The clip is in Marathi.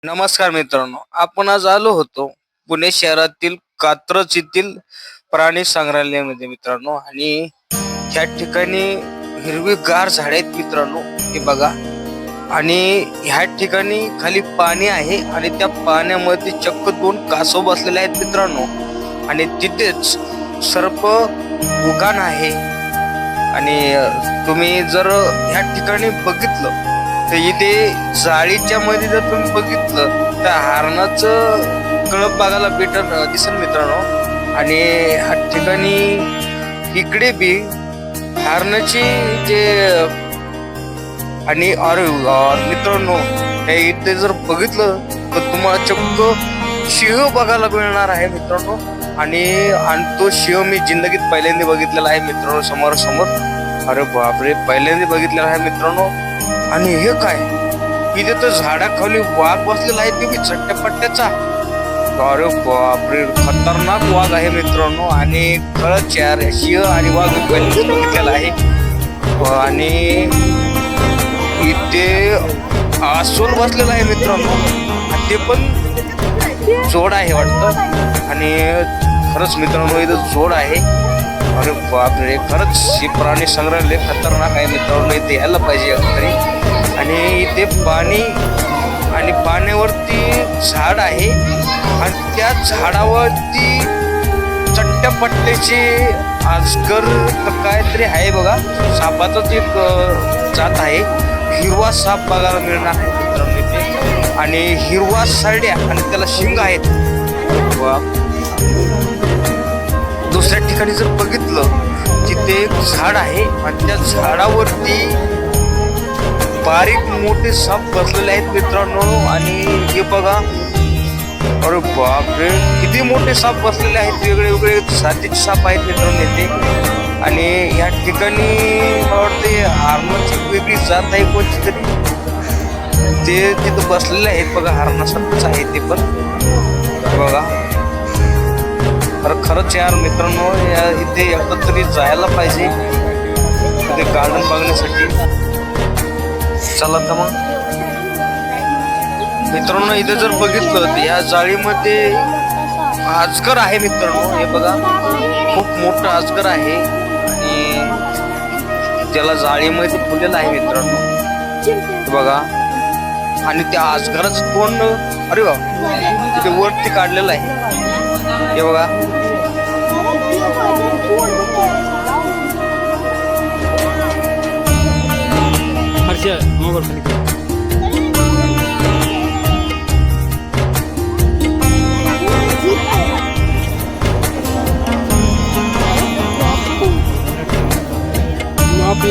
नमस्कार मित्रांनो, आपण आज आलो होतो पुणे शहरातील कात्रज येथील प्राणी संग्रहालयामध्ये मित्रांनो. आणि ह्या ठिकाणी हिरवीगार झाडे आहेत मित्रांनो, हे बघा. आणि ह्या ठिकाणी खाली पाणी आहे आणि त्या पाण्यामध्ये चक्क 2 कासव बसलेले आहेत मित्रांनो. आणि तिथेच सर्प उगान आहे. आणि तुम्ही जर ह्या ठिकाणी बघितलं तर इथे जाळीच्या मध्ये जर तुम्ही बघितलं तर हरणाचं कळप बघायला दिसेल मित्रांनो. आणि ह्या ठिकाणी इकडे बी हरणाची जे आणि अरे मित्रांनो, हे इथे जर बघितलं तर तुम्हाला चक्क सिंह बघायला मिळणार आहे मित्रांनो. आणि तो सिंह मी जिंदगीत पहिल्यांदा बघितलेला आहे मित्रांनो, समोर समोर. अरे बापरे, पहिल्यांदा बघितलेला आहे मित्रांनो. आणि हे काय, इथे तर झाडाखाली वाघ बसलेला आहे, ते बी चट्ट्यापट्ट्याचा. अरे बापरे, खतरनाक वाघ आहे मित्रांनो. आणि खरंच यार, सिंह आणि वाघ पहिल्यांदा बघितलेला आहे. आणि इथे अस्वल बसलेला आहे मित्रांनो, ते पण जोड आहे वाटतं. आणि खरंच मित्रांनो, इथं जोड आहे. अरे बापरे, खरंच हे प्राणी संग्रहालय खतरनाक आहे मित्रांनो, इथे यायला पाहिजे तरी. आणि इथे पाणी आणि पाण्यावरती झाड आहे आणि त्या झाडावरती चट्ट्यापट्ट्याचे आजगर काहीतरी आहे बघा, सापाचाच एक जात आहे. हिरवा साप बघायला मिळणार आहे मित्रांनो इथे. आणि हिरवा सारड्या आणि त्याला शिंग आहेत. दुसऱ्या ठिकाणी जर बघितलं तिथे एक झाड आहे आणि त्या झाडावरती बारीक मोठे साप बसलेले आहेत मित्रांनो. आणि हे बघा, अरे बापरे, किती मोठे साप बसलेले आहेत, वेगळे वेगळे जातीचे साप आहेत मित्रांनो इथे. आणि या ठिकाणी मला वाटते हरणाची वेगळी जात आहे कोणती तरी, ते तिथं बसलेले आहेत बघा, हरणासारखंच आहे ते पण बघा. अरे खरंच यार मित्रांनो, इथे एकदा तरी जायला पाहिजे इथे गार्डन बघण्यासाठी. चला तर मग मित्रांनो, इथे जर बघितलं तर या जाळीमध्ये अजगर आहे मित्रांनो, हे बघा, खूप मोठं अजगर आहे. आणि त्याला जाळीमध्ये फुलेलं आहे मित्रांनो, हे बघा. आणि त्या अजगराचं तोंड अरे वा तिथे वरती काढलेलं आहे, हे बघा. आप